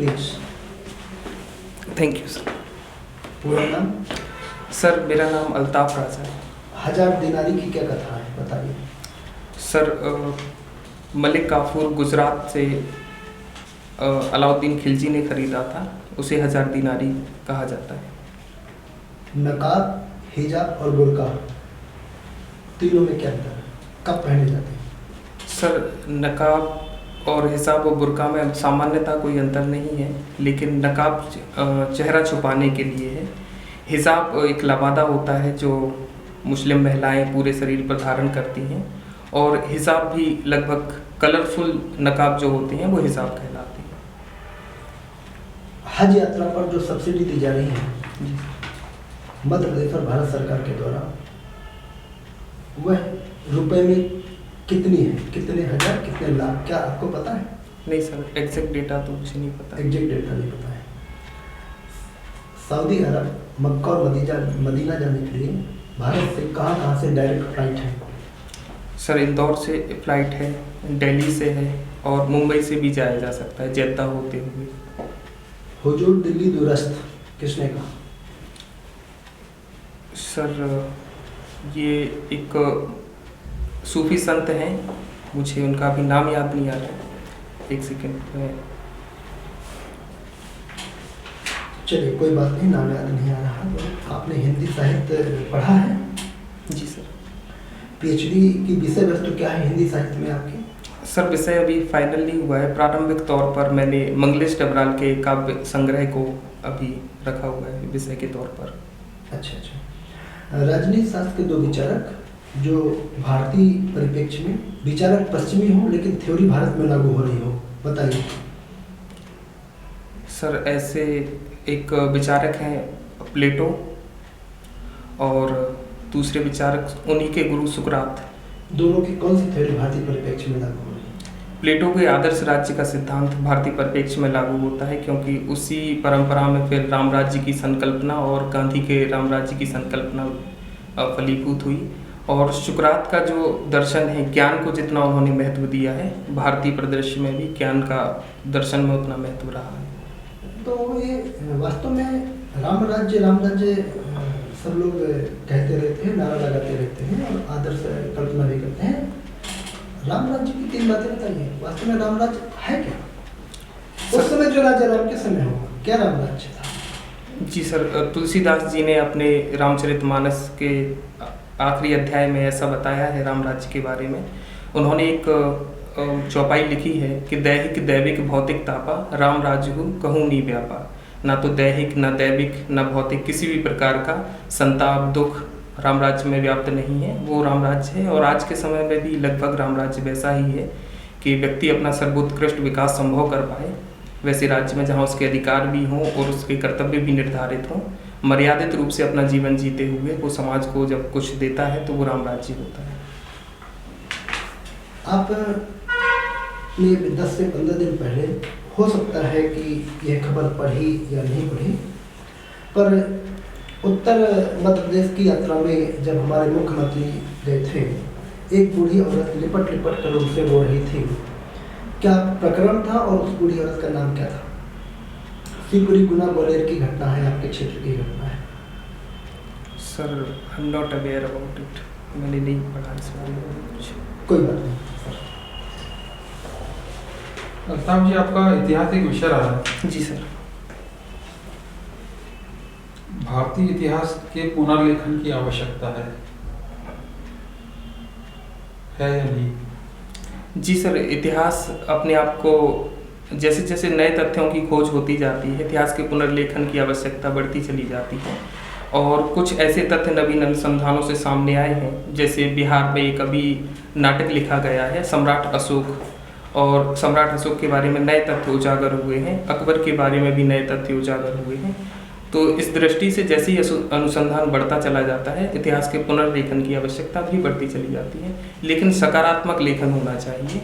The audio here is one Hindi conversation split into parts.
प्लीज। Thank you sir. पूरा नाम? सर मेरा नाम अल्ताफ राजा है। 1000 दिनारी की क्या कथा है, बताइए। सर मलिक काफूर गुजरात से अलाउद्दीन खिलजी ने खरीदा था, उसे 1000 दिनारी कहा जाता है। नकाब, हिजाब और बुर्का तीनों में क्या अंतर है, कब पहने जाते हैं? सर नकाब और हिजाब और बुर्का में सामान्यतः कोई अंतर नहीं है, लेकिन नकाब चेहरा छुपाने के लिए है। हिजाब एक लबादा होता है जो मुस्लिम महिलाएं पूरे शरीर पर धारण करती हैं, और हिजाब भी लगभग कलरफुल नकाब जो होते हैं वो हिजाब कहलाते हैं। हज यात्रा पर जो सब्सिडी दी जा रही है मध्य प्रदेश और भारत सरकार के द्वारा, वह रुपए में कितनी है, कितने हजार, कितने लाख, क्या आपको पता है? नहीं सर, एग्जैक्ट डेटा तो मुझे नहीं पता। एग्जैक्ट डेटा नहीं पता है। सऊदी अरब, मक्का और मदीना जाने के लिए भारत से कहाँ से डायरेक्ट फ्लाइट है? सर इंदौर से फ्लाइट है, दिल्ली से है, और मुंबई से भी जाया जा सकता है जेद्दा होते हुए। हुजूर दिल्ली दुरस्त किसने कहा? सर ये एक सूफी संत हैं, मुझे उनका भी नाम याद नहीं आ रहा है, एक सेकेंड में। चलिए कोई बात नहीं, नाम याद नहीं आ रहा। तो आपने हिंदी साहित्य पढ़ा है? जी सर। पीएचडी की विषय वस्तु क्या है हिंदी साहित्य में आपकी? सर विषय अभी फाइनल नहीं हुआ है, प्रारंभिक तौर पर मैंने मंगलेश डबराल के काव्य संग्रह को अभी रखा हुआ है विषय के तौर पर। अच्छा अच्छा। राजनीति शास्त्र के दो विचारक जो भारतीय परिप्रेक्ष्य में विचारक पश्चिमी हो लेकिन थ्योरी भारत में लागू हो रही हो, बताइए। सर ऐसे एक विचारक हैं प्लेटो, और दूसरे विचारक उन्हीं के गुरु सुकरात। दोनों की कौन सी थ्योरी भारतीय परिप्रेक्ष्य में लागू हो रही है? प्लेटो के आदर्श राज्य का सिद्धांत भारतीय परिप्रेक्ष्य में लागू होता है, क्योंकि उसी परंपरा में फिर राम राज्य की संकल्पना और गांधी के राम राज्य की संकल्पना फलीभूत हुई। और सुकरात का जो दर्शन है, ज्ञान को जितना उन्होंने महत्व दिया है, भारतीय परिदृश्य में भी ज्ञान का दर्शन में उतना महत्व रहा है। तो ये वास्तव में राम राज्य सब लोग कहते रहते हैं, नारा लगाते रहते हैं और आदर्श कल्पना भी करते हैं। राम राज्य की 3 बातें बताइए, वास्तव में राम राज्य है क्या? उस समय जो राजा राम के समय होगा, क्या राम राज्य था? जी सर, तुलसीदास जी ने अपने रामचरितमानस के आखिरी अध्याय में ऐसा बताया है राम राज्य के बारे में। उन्होंने एक चौपाई लिखी है कि दैहिक दैविक भौतिक तापा, राम राज्य कहूँ नी व्यापा। ना तो दैहिक, ना दैविक, ना भौतिक किसी भी प्रकार का संताप दुख राम राज्य में व्याप्त नहीं है, वो राम राज्य है। और आज के समय में भी लगभग राम राज्य वैसा ही है कि व्यक्ति अपना सर्वोत्कृष्ट विकास संभव कर पाए, वैसे राज्य में जहाँ उसके अधिकार भी हों और उसके कर्तव्य भी निर्धारित हों, मर्यादित रूप से अपना जीवन जीते हुए वो समाज को जब कुछ देता है तो वो राम राज्य होता है। आपने 10 से 15 दिन पहले, हो सकता है कि यह खबर पढ़ी या नहीं पढ़ी, पर उत्तर मध्य प्रदेश की यात्रा में जब हमारे मुख्यमंत्री गए थे, एक बूढ़ी औरत लिपट लिपट कर उनसे रो रही थी। क्या प्रकरण था और उस बूढ़ी औरत का नाम क्या था? शिवपुरी गुना ग्वालियर की घटना है, आपके क्षेत्र की घटना है। Sir I am not aware about it, मैंने नहीं पढ़ा इस बारे में कुछ। कोई बात नहीं सर। अल्ताफ जी, आपका इतिहास एक विषय रहा है। जी सर। भारतीय इतिहास के पुनर्लेखन की आवश्यकता है या नहीं? जी सर, इतिहास अपने आप को जैसे जैसे नए तथ्यों की खोज होती जाती है, इतिहास के पुनर्लेखन की आवश्यकता बढ़ती चली जाती है। और कुछ ऐसे तथ्य नवीन अनुसंधानों से सामने आए हैं, जैसे बिहार में एक अभी नाटक लिखा गया है सम्राट अशोक, और सम्राट अशोक के बारे में नए तथ्य उजागर हुए हैं, अकबर के बारे में भी नए तथ्य उजागर हुए हैं। तो इस दृष्टि से जैसे ही अनुसंधान बढ़ता चला जाता है, इतिहास के पुनर्लेखन की आवश्यकता भी बढ़ती चली जाती है। लेकिन सकारात्मक लेखन होना चाहिए,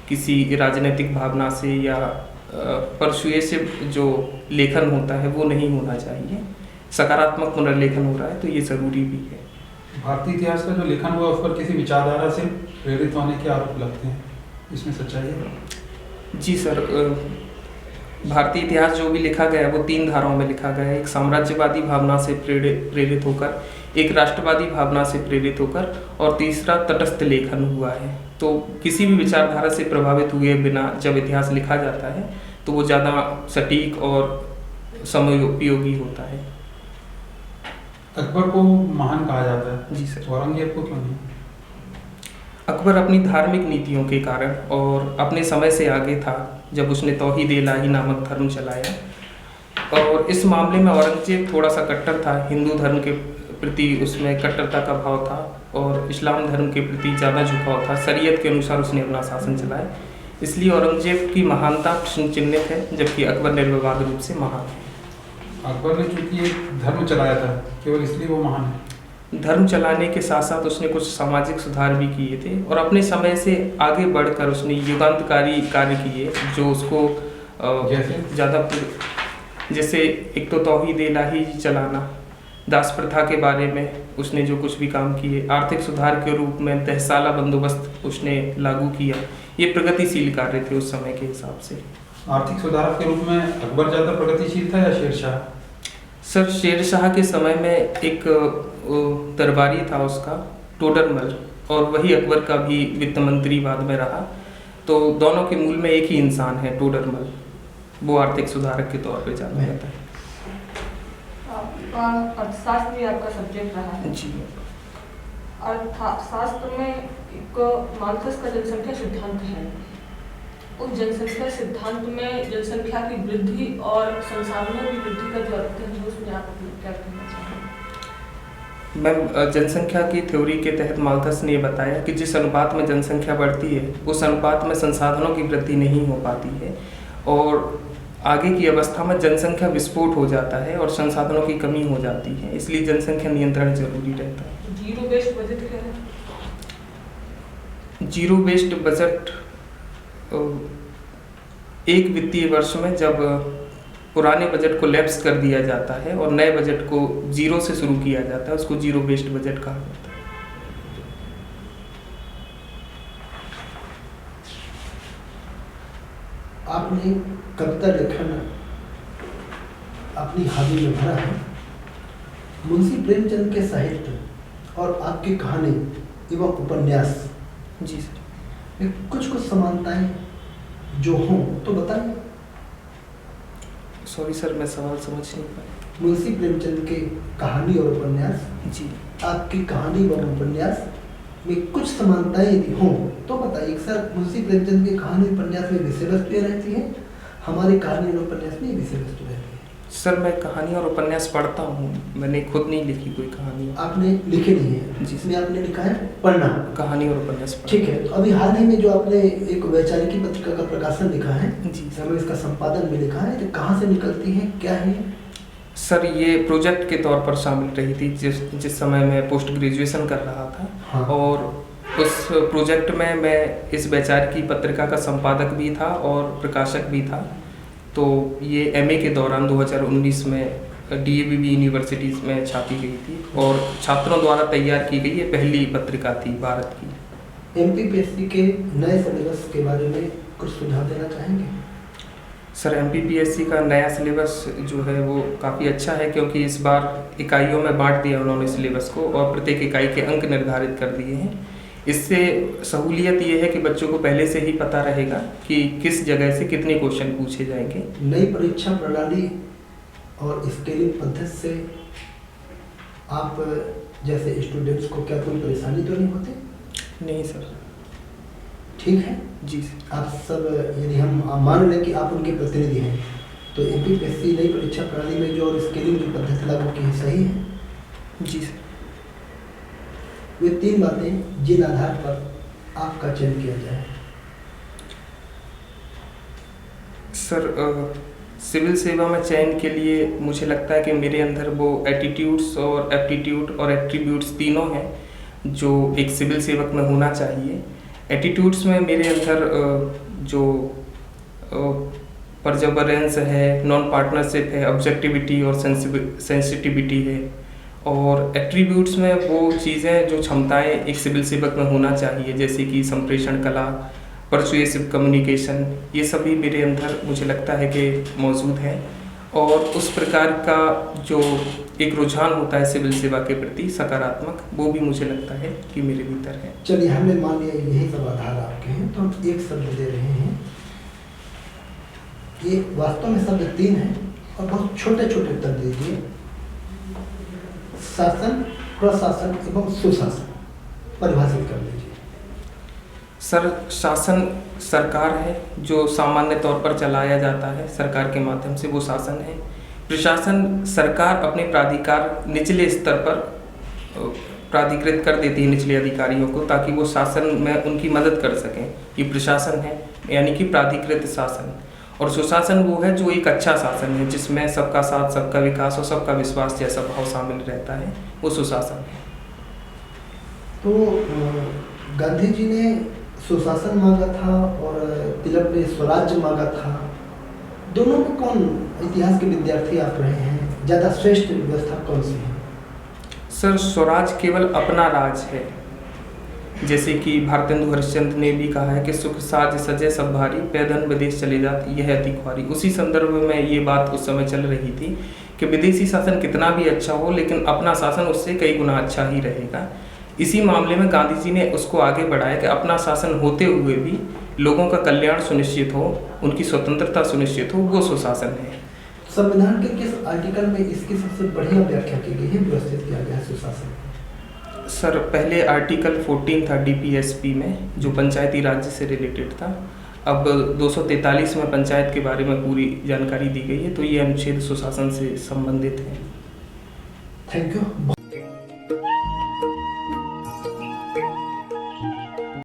किसी राजनीतिक भावना से या परसुएसिव जो लेखन होता है वो नहीं होना चाहिए। सकारात्मक पुनर्लेखन हो रहा है तो ये ज़रूरी भी है। भारतीय इतिहास का जो लेखन हुआ उस पर किसी विचारधारा से प्रेरित होने के आरोप लगते हैं, इसमें सच्चाई है? जी सर, भारतीय इतिहास जो भी लिखा गया है वो 3 धाराओं में लिखा गया है। एक साम्राज्यवादी भावना से प्रेरित होकर, एक राष्ट्रवादी भावना से प्रेरित होकर और तीसरा तटस्थ लेखन हुआ है। तो किसी भी विचारधारा से प्रभावित हुए बिना जब इतिहास लिखा जाता है तो वो ज़्यादा सटीक और समयोपयोगी होता है। अकबर को महान कहा जाता है जी सर। औरंगजेब को क्यों नहीं? अकबर अपनी धार्मिक नीतियों के कारण और अपने समय से आगे था जब उसने तौहीद-ए-इलाही नामक धर्म चलाया। और इस मामले में औरंगजेब थोड़ा सा कट्टर था, हिंदू धर्म के प्रति उसमें कट्टरता का भाव था और इस्लाम धर्म के प्रति ज़्यादा झुकाव था। शरीयत के अनुसार उसने अपना शासन चलाया, इसलिए औरंगजेब की महानता प्रश्न चिन्हित है, जबकि अकबर निर्विवाद रूप से महान है। अकबर ने चूंकि एक धर्म चलाया था, केवल इसलिए वो महान है। धर्म चलाने के साथ साथ उसने कुछ सामाजिक सुधार भी किए थे और अपने समय से आगे बढ़कर उसने युगांतकारी कार्य किए जो उसको ज़्यादा, जैसे एक तो तौहीद-ए-इलाही चलाना, दास प्रथा के बारे में उसने जो कुछ भी काम किए, आर्थिक सुधार के रूप में तहसाला बंदोबस्त उसने लागू किया। ये प्रगतिशील कार्य थे उस समय के हिसाब से। आर्थिक सुधार के रूप में अकबर ज़्यादा प्रगतिशील था या शेरशाह? सर शेरशाह के समय में एक दरबारी था उसका टोडरमल, और वही अकबर का भी वित्त मंत्री बाद में रहा। तो दोनों के मूल में एक ही इंसान है टोडरमल, वो आर्थिक सुधारक के तौर पे जाना जाता है। अर्थशास्त्र भी आपका सब्जेक्ट रहा है जी। अर्थशास्त्र में एक माल्थस का जनसंख्या सिद्धांत है। उस जनसंख्या सिद्धांत में जनसंख्या की वृद्धि और संसाधनों की वृद्धि का जो अर्थ है उसमें आप क्या कहना चाहेंगे? मैम, जनसंख्या की थ्योरी के तहत माल्थस ने बताया कि जिस अनुपात में जनसंख्या बढ़ती है उस अनुपात में संसाधनों की वृद्धि नहीं हो पाती है और आगे की अवस्था में जनसंख्या विस्फोट हो जाता है और संसाधनों की कमी हो जाती है, इसलिए जनसंख्या नियंत्रण जरूरी रहता है। जीरो बेस्ड बजट क्या है? जीरो बेस्ड बजट एक वित्तीय वर्ष में जब पुराने बजट को लैप्स कर दिया जाता है और नए बजट को जीरो से शुरू किया जाता है, उसको जीरो बेस्ड बजट कहा जाता है। आपने कविता लेखन अपनी हॉबी में भरा है। मुंशी प्रेमचंद के साहित्य और आपकी कहानी एवं उपन्यास जी सर। में कुछ समानताएं जो हों तो बताइए। सॉरी सर, मैं सवाल समझ नहीं पाया। मुंशी प्रेमचंद के कहानी और उपन्यास, जी, आपकी कहानी व उपन्यास में कुछ समानताएं यदि हों तो बताइए। सर, मुंशी प्रेमचंद की कहानी उपन्यास में विषय वस्तु रहती है, हमारी कहानी और उपन्यास में विषय वस्तु रहती है। सर मैं कहानी और उपन्यास पढ़ता हूँ, मैंने खुद नहीं लिखी कोई कहानी। आपने लिखी नहीं है? जिसमें आपने लिखा है पढ़ना, कहानी और उपन्यास। ठीक है। तो अभी हाल ही में जो आपने एक वैचारिकी पत्रिका का प्रकाशन लिखा है, जी, हमें इसका संपादन भी लिखा है, तो कहाँ से निकलती है, क्या है? सर ये प्रोजेक्ट के तौर पर शामिल रही थी जिस समय मैं पोस्ट ग्रेजुएशन कर रहा था। हाँ। और उस प्रोजेक्ट में मैं इस वैचारिकी पत्रिका का संपादक भी था और प्रकाशक भी था। तो ये एमए के दौरान 2019 में डीएवीबी यूनिवर्सिटीज़ में छापी गई थी और छात्रों द्वारा तैयार की गई ये पहली पत्रिका थी भारत की। एमपीपीएससी के नए सिलेबस के बारे में कुछ सुझाव देना चाहेंगे? सर एमपीपीएससी का नया सिलेबस जो है वो काफ़ी अच्छा है, क्योंकि इस बार इकाइयों में बांट दिया उन्होंने सिलेबस को और प्रत्येक इकाई के अंक निर्धारित कर दिए हैं। इससे सहूलियत ये है कि बच्चों को पहले से ही पता रहेगा कि किस जगह से कितने क्वेश्चन पूछे जाएंगे। नई परीक्षा प्रणाली और स्केलिंग पद्धति से आप जैसे स्टूडेंट्स को क्या कोई परेशानी तो नहीं होती? नहीं सर। ठीक है जी सर। आप सब यदि हम मान लें कि आप उनके प्रतिनिधि हैं, तो एमपीपीएससी नई परीक्षा प्रणाली में जो स्केलिंग जो पद्धति लागू की है सही है? जी सर। वे 3 बातें जिन आधार पर आपका चयन किया जाए। सर सिविल सेवा में चयन के लिए मुझे लगता है कि मेरे अंदर वो एटीट्यूड्स और एप्टीट्यूड और एट्रीब्यूट्स तीनों हैं जो एक सिविल सेवक में होना चाहिए। एटीट्यूड्स में मेरे अंदर जो परजवरेंस है, नॉन पार्टनरशिप है, ऑब्जेक्टिविटी और सेंसिटिविटी है। और एट्रीब्यूट्स में वो चीज़ें जो क्षमताएं एक सिविल सेवक में होना चाहिए, जैसे कि संप्रेषण कला, परसुएसिव कम्युनिकेशन, ये सभी मेरे अंदर मुझे लगता है कि मौजूद है। और उस प्रकार का जो एक रुझान होता है सिविल सेवा के प्रति सकारात्मक, वो भी मुझे लगता है कि मेरे भीतर है। चलिए, हमने मान लिया यही सब आधार आपके हैं, तो हम एक शब्द दे रहे हैं। ये वास्तव में शब्द 3 हैं और बहुत छोटे छोटे उत्तर दीजिए। शासन, प्रशासन एवं सुशासन परिभाषित कर लीजिए। सर, शासन सरकार है जो सामान्य तौर पर चलाया जाता है सरकार के माध्यम से, वो शासन है। प्रशासन, सरकार अपने प्राधिकार निचले स्तर पर प्राधिकृत कर देती है निचले अधिकारियों को, ताकि वो शासन में उनकी मदद कर सकें। ये प्रशासन है, यानी कि प्राधिकृत शासन। और सुशासन वो है जो एक अच्छा शासन है, जिसमें सबका साथ, सबका विकास और सबका विश्वास जैसा भाव शामिल रहता है, वो सुशासन है। तो गांधी जी ने सुशासन मांगा था और तिलक ने स्वराज्य मांगा था। दोनों में कौन, इतिहास के विद्यार्थी आप रहे हैं, ज़्यादा श्रेष्ठ व्यवस्था कौन सी है? सर, स्वराज केवल अपना राज है। जैसे कि भारतेंदु हरिश्चंद्र ने भी कहा है कि सुख साज सजे सब भारी, पैदल विदेश चले जाती यह अति ख्वारी। उसी संदर्भ में ये बात उस समय चल रही थी कि विदेशी शासन कितना भी अच्छा हो, लेकिन अपना शासन उससे कई गुना अच्छा ही रहेगा। इसी मामले में गांधी जी ने उसको आगे बढ़ाया कि अपना शासन होते हुए भी लोगों का कल्याण सुनिश्चित हो, उनकी स्वतंत्रता सुनिश्चित हो, वो सुशासन है। संविधान के किस आर्टिकल में इसकी सबसे बढ़िया व्याख्या की गई है, व्यवस्थित किया गया है सुशासन? सर, पहले आर्टिकल 14 था DPSP में, जो पंचायती राज्य से रिलेटेड था। अब 243 में पंचायत के बारे में पूरी जानकारी दी गई है, तो ये अनुच्छेद सुशासन से संबंधित है। Thank you.